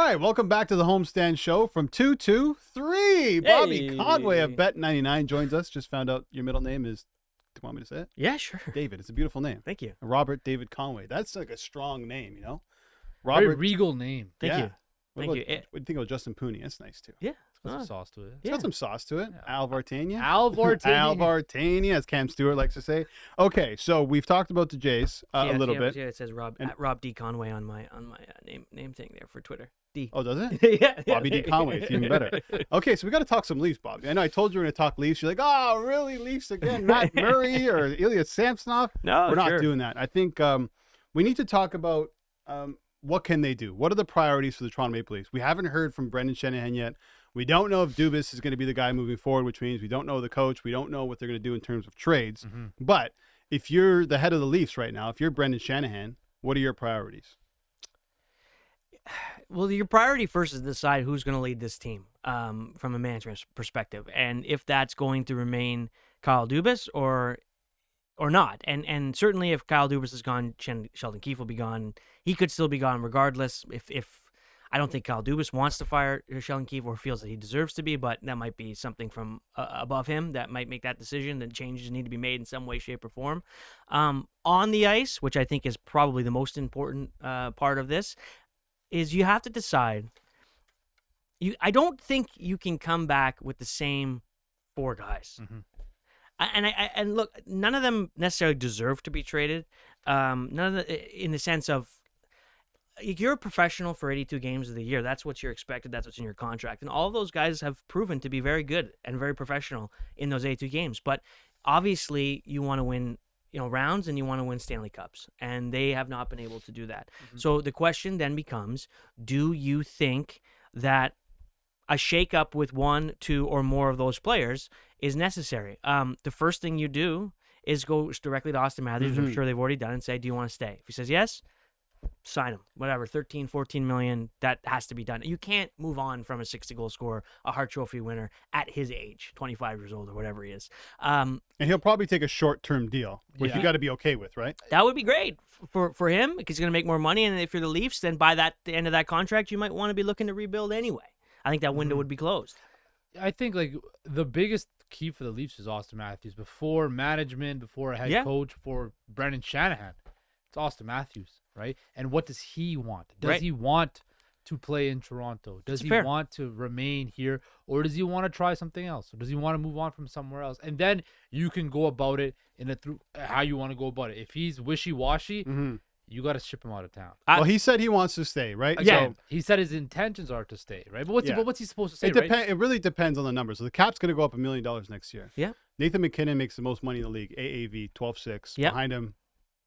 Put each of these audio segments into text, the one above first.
right, welcome back to the Homestand Show from 223. Bobby Conway of Bet99 joins us. Just found out your middle name is, do you want me to say it? Yeah, sure. David. It's a beautiful name. Thank you. Robert David Conway. That's like a strong name, you know? Very regal name. Thank you. What do you think of Justin Pooney? That's nice, too. Yeah. It's got some sauce to it. It's got some sauce to it. Yeah. Al Vartania. Al Vartania, as Cam Stewart likes to say. Okay, so we've talked about the Jays a little bit. Yeah, it says Rob D Conway on my name thing there for Twitter. D. Oh, does it? Yeah. Bobby D Conway. It's even better. Okay, so we got to talk some Leafs, Bobby. I know I told you we're going to talk Leafs. You're like, oh, really, Leafs again? Matt Murray or Ilya Samsonov? No, we're not doing that. I think we need to talk about what can they do? What are the priorities for the Toronto Maple Leafs? We haven't heard from Brendan Shanahan yet. We don't know if Dubas is going to be the guy moving forward, which means we don't know the coach. We don't know what they're going to do in terms of trades. Mm-hmm. But if you're the head of the Leafs right now, if you're Brendan Shanahan, what are your priorities? Well, your priority first is to decide who's going to lead this team from a management perspective, and if that's going to remain Kyle Dubas or not. And certainly if Kyle Dubas is gone, Sheldon Keefe will be gone. He could still be gone regardless. If I don't think Kyle Dubas wants to fire Sheldon Keefe or feels that he deserves to be, but that might be something from above him that might make that decision. Then changes need to be made in some way, shape, or form. On the ice, which I think is probably the most important part of this, is you have to decide. I don't think you can come back with the same four guys. Mm-hmm. And look, none of them necessarily deserve to be traded. None of in the sense of, you're a professional for 82 games of the year. That's what you're expected. That's what's in your contract. And all of those guys have proven to be very good and very professional in those 82 games. But obviously, you want to win, rounds, and you want to win Stanley Cups, and they have not been able to do that. Mm-hmm. So the question then becomes: do you think that a shakeup with one, two, or more of those players is necessary? The first thing you do is go directly to Auston Matthews, which I'm sure they've already done, and say, do you want to stay? If he says yes, sign him. Whatever, 13, 14 million, that has to be done. You can't move on from a 60-goal scorer, a Hart Trophy winner at his age, 25 years old or whatever he is. And he'll probably take a short-term deal, which you got to be okay with, right? That would be great for him, because he's going to make more money, and if you're the Leafs, then by the end of that contract, you might want to be looking to rebuild anyway. I think that window would be closed. I think the biggest key for the Leafs is Auston Matthews. Before management, before a head coach, before Brendan Shanahan, it's Auston Matthews, right? And what does he want? Does he want to play in Toronto? Does he want to remain here? Or does he want to try something else? Or does he want to move on from somewhere else? And then you can go about it through how you want to go about it. If he's wishy-washy, you got to ship him out of town. Well, he said he wants to stay, right? Yeah, so, he said his intentions are to stay, right? But what's he supposed to say, right? It really depends on the numbers. So the cap's going to go up $1 million next year. Yeah. Nathan McKinnon makes the most money in the league, AAV 12.6. Yeah. Behind him,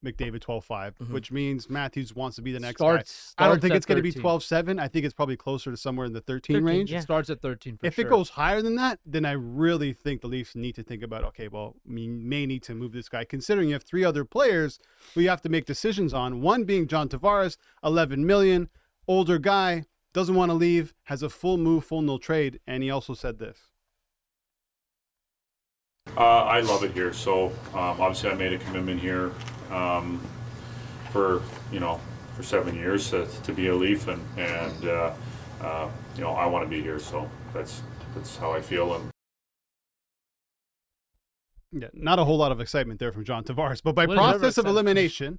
McDavid 12.5, which means Matthews wants to be the next starts guy. I don't think it's going to be 13. 12.7. I think it's probably closer to somewhere in the 13 range. It starts at 13 for If sure. it goes higher than that, then I really think the Leafs need to think about, okay, well, we may need to move this guy, considering you have three other players who you have to make decisions on. One being John Tavares, $11 million, older guy, doesn't want to leave, has a full move, full no trade, and he also said this. I love it here. So obviously I made a commitment here for 7 years to be a Leaf, and I want to be here. So that's how I feel. And yeah, not a whole lot of excitement there from John Tavares, but by process of elimination,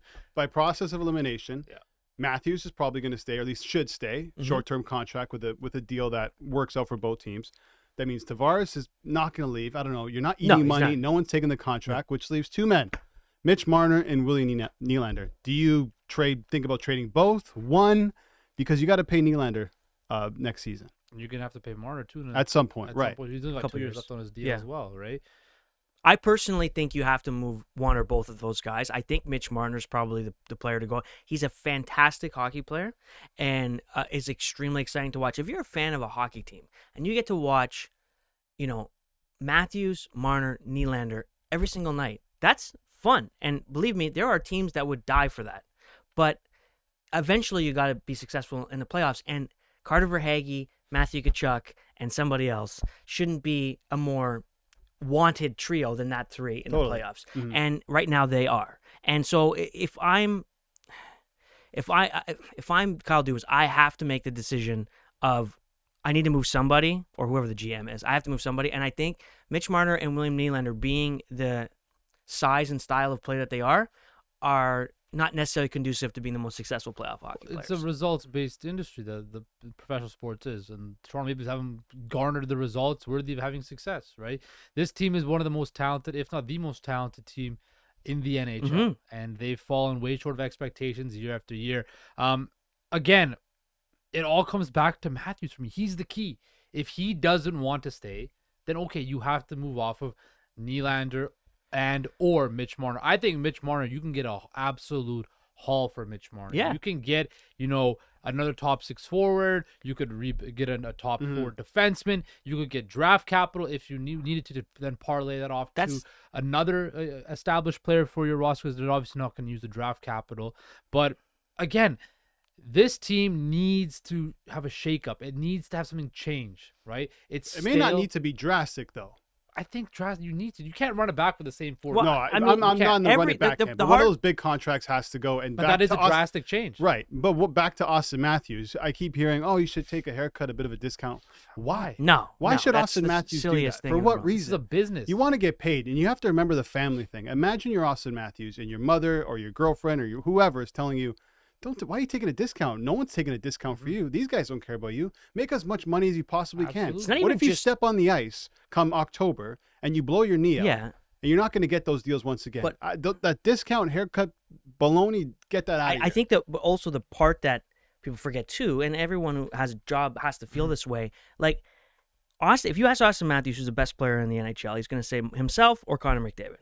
Matthews is probably going to stay, or at least should stay, short-term contract with a deal that works out for both teams. That means Tavares is not going to leave. I don't know. You're not eating money. No one's taking the contract, which leaves two men, Mitch Marner and Willie Nylander. Do you think about trading both? One, because you got to pay Nylander next season. You're going to have to pay Marner too. At some point, right. He's only got 2 years left on his deal as well, right? I personally think you have to move one or both of those guys. I think Mitch Marner is probably the player to go. He's a fantastic hockey player and is extremely exciting to watch. If you're a fan of a hockey team and you get to watch, Matthews, Marner, Nylander every single night, that's fun. And believe me, there are teams that would die for that. But eventually you got to be successful in the playoffs. And Carter Verhaeghe, Matthew Tkachuk, and somebody else shouldn't be a more wanted trio than that three in the playoffs. And right now they are. And so if I'm if I'm Kyle Dubas, I have to make the decision of I need to move somebody, or whoever the GM is. I have to move somebody, and I think Mitch Marner and William Nylander, being the size and style of play that they are not necessarily conducive to being the most successful playoff hockey players. It's a results-based industry, the professional sports is, and Toronto Maple Leafs haven't garnered the results worthy of having success, right? This team is one of the most talented, if not the most talented team in the NHL, and they've fallen way short of expectations year after year. Again, it all comes back to Matthews for me. He's the key. If he doesn't want to stay, then okay, you have to move off of Nylander or Mitch Marner. I think Mitch Marner, you can get an absolute haul for Mitch Marner. Yeah. You can get, another top 6 forward. You could get a top 4 defenseman. You could get draft capital if you needed to then parlay that off to another established player for your roster, because they're obviously not going to use the draft capital. But again, this team needs to have a shakeup. It needs to have something change, right? It may not need to be drastic, though. I think you need to. You can't run it back with the same forward. Well, no, I'm not in the running back camp. But one of those big contracts has to go. And but that is a drastic change. Right. But back to Auston Matthews. I keep hearing, you should take a haircut, a bit of a discount. Why? No. Why should Auston Matthews do that? For what reason? This is a business. You want to get paid, and you have to remember the family thing. Imagine you're Auston Matthews, and your mother or your girlfriend or whoever is telling you, why are you taking a discount? No one's taking a discount for you. These guys don't care about you. Make as much money as you possibly can. What if you step on the ice come October and you blow your knee out? Yeah. And you're not going to get those deals once again. But that discount haircut baloney, get that out of here. I think that also the part that people forget too, and everyone who has a job has to feel this way. Like, if you ask Auston Matthews, who's the best player in the NHL, he's going to say himself or Connor McDavid.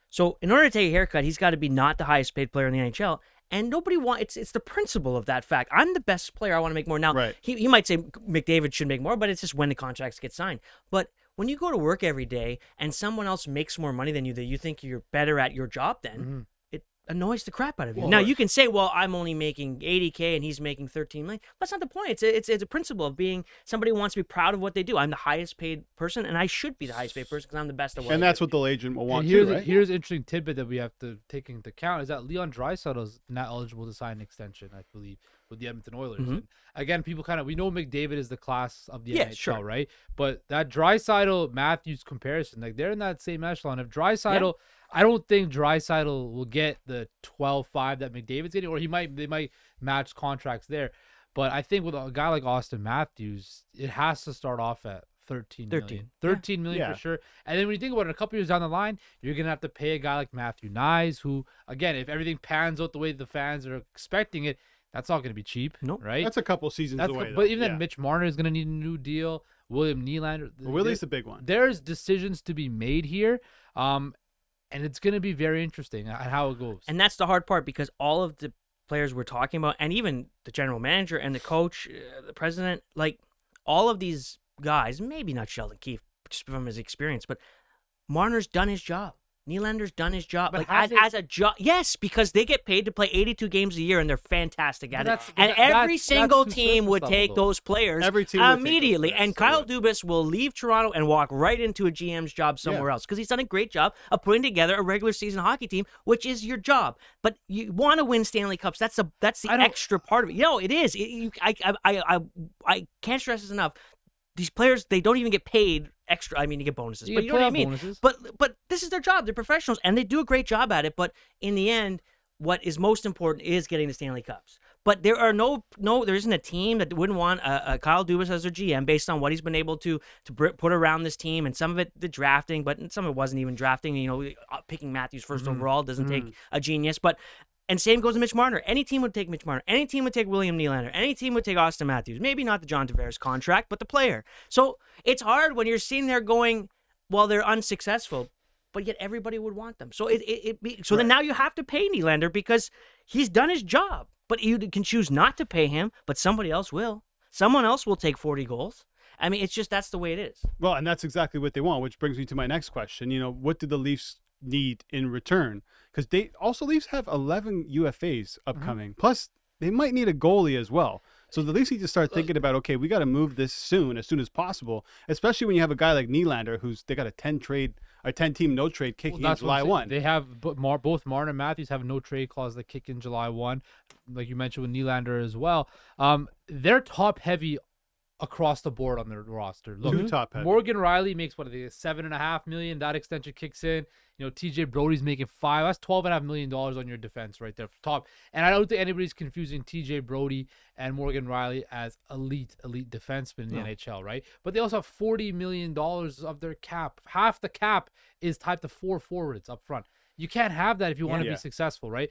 So in order to take a haircut, he's got to be not the highest paid player in the NHL. And nobody wants, it's the principle of that fact. I'm the best player. I want to make more. Now, right. he might say McDavid should make more, but it's just when the contracts get signed. But when you go to work every day and someone else makes more money than you, that you think you're better at your job then, it annoys the crap out of you. Now, you can say, well, I'm only making $80K and he's making $13 million. That's not the point. It's a principle of being somebody who wants to be proud of what they do. I'm the highest paid person, and I should be the highest paid person because I'm the best at what I do. And that's what the agent will want too, right? Here's an interesting tidbit that we have to take into account is that Leon Draisaitl is not eligible to sign an extension, I believe, with the Edmonton Oilers. And again, people we know McDavid is the class of the NHL, right? But that Draisaitl-Matthews comparison, they're in that same echelon. If Draisaitl... Yeah. I don't think Draisaitl will get the 12-5 that McDavid's getting, or they might match contracts there. But I think with a guy like Auston Matthews, it has to start off at $13 million. $13 million for sure. And then when you think about it, a couple years down the line, you're going to have to pay a guy like Matthew Nyes, who, again, if everything pans out the way the fans are expecting it, that's not going to be cheap, right? That's a couple seasons away. But even then, Mitch Marner is going to need a new deal. William Nylander. Willie's the big one. There's decisions to be made here. And it's going to be very interesting at how it goes. And that's the hard part, because all of the players we're talking about, and even the general manager and the coach, the president, all of these guys, maybe not Sheldon Keefe, just from his experience, but Marner's done his job. Nylander's done his job. But as a job. Yes, because they get paid to play 82 games a year, and they're fantastic at it. And every single team would take those players immediately. And Kyle Dubas will leave Toronto and walk right into a GM's job somewhere else, because he's done a great job of putting together a regular season hockey team, which is your job. But you want to win Stanley Cups. That's the extra part of it. It is. I can't stress this enough. These players, they don't even get paid extra. I mean, you get bonuses, but you know what I mean. Bonuses. But this is their job. They're professionals, and they do a great job at it. But in the end, what is most important is getting the Stanley Cups. But there isn't a team that wouldn't want a Kyle Dubas as their GM based on what he's been able to put around this team, and some of it the drafting, but some of it wasn't even drafting. Picking Matthews first overall doesn't take a genius, but. And same goes to Mitch Marner. Any team would take Mitch Marner. Any team would take William Nylander. Any team would take Auston Matthews. Maybe not the John Tavares contract, but the player. So it's hard when you're sitting there going, well, they're unsuccessful, but yet everybody would want them. So then now you have to pay Nylander because he's done his job. But you can choose not to pay him, but somebody else will. Someone else will take 40 goals. I mean, it's just that's the way it is. Well, and that's exactly what they want, which brings me to my next question. What do the Leafs need in return? Because Leafs have 11 UFAs upcoming. Plus, they might need a goalie as well. So the Leafs need to start thinking about, okay, we got to move this as soon as possible, especially when you have a guy like Nylander, they got a 10-trade a 10-team no trade kicking in July 1. They have both Marner and Matthews have a no trade clause that kick in July 1, like you mentioned with Nylander as well. They're top heavy across the board on their roster. Look, Too top heavy. Morgan Riley makes $7.5 million. That extension kicks in. TJ Brody's making $5 million. That's $12.5 million on your defense right there for top. And I don't think anybody's confusing TJ Brody and Morgan Riley as elite defensemen in the NHL, right? But they also have $40 million of their cap. Half the cap is tied to 4 forwards up front. You can't have that if you want to be successful, right?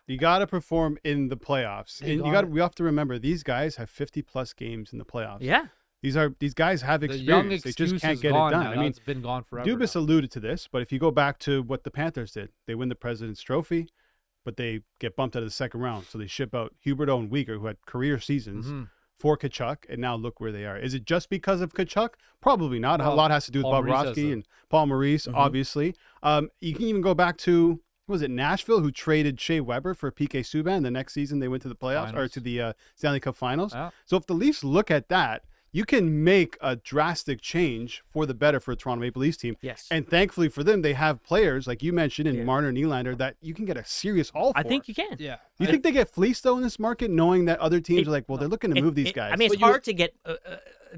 You got to perform in the playoffs. And we have to remember these guys have 50+ games in the playoffs. Yeah. These guys have experience. They just can't get it done. Now. I mean, it's been gone forever. Dubas alluded to this, but if you go back to what the Panthers did, they win the President's Trophy, but they get bumped out of the second round. So they ship out Huberdeau and Weegar, who had career seasons, for Tkachuk, and now look where they are. Is it just because of Tkachuk? Probably not. A lot has to do with Bobrovsky and Paul Maurice, obviously. You can even go back to, was it Nashville, who traded Shea Weber for PK Subban? The next season they went to the playoffs, or to the Stanley Cup Finals. Yeah. So if the Leafs look at that, you can make a drastic change for the better for a Toronto Maple Leafs team. Yes. And thankfully for them, they have players, like you mentioned, in Marner and Nylander, that you can get a serious haul for. I think you can. Yeah. You think they get fleeced, though, in this market, knowing that other teams are like, well, they're looking to move these guys? I mean, it's hard to get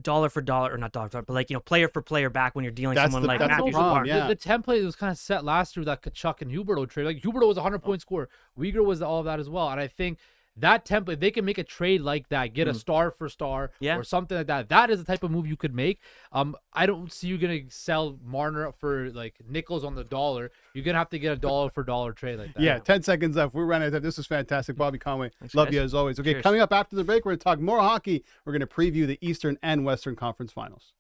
dollar for dollar, or not dollar for dollar, but like, player for player back when you're dealing with someone like Matthews. The template was kind of set last year with that Tkachuk and Huberdeau trade. Like, Huberdeau was a 100-point scorer. Weegar was all of that as well. And I think that template, they can make a trade like that, get a star for star or something like that. That is the type of move you could make. I don't see you going to sell Marner for like nickels on the dollar. You're going to have to get a dollar for dollar trade like that. Yeah, 10 seconds left. We're running out of time. This was fantastic. Bobby Conway, Thanks, love guys. you as always. Okay, Cheers. coming up after the break, we're going to talk more hockey. We're going to preview the Eastern and Western Conference Finals.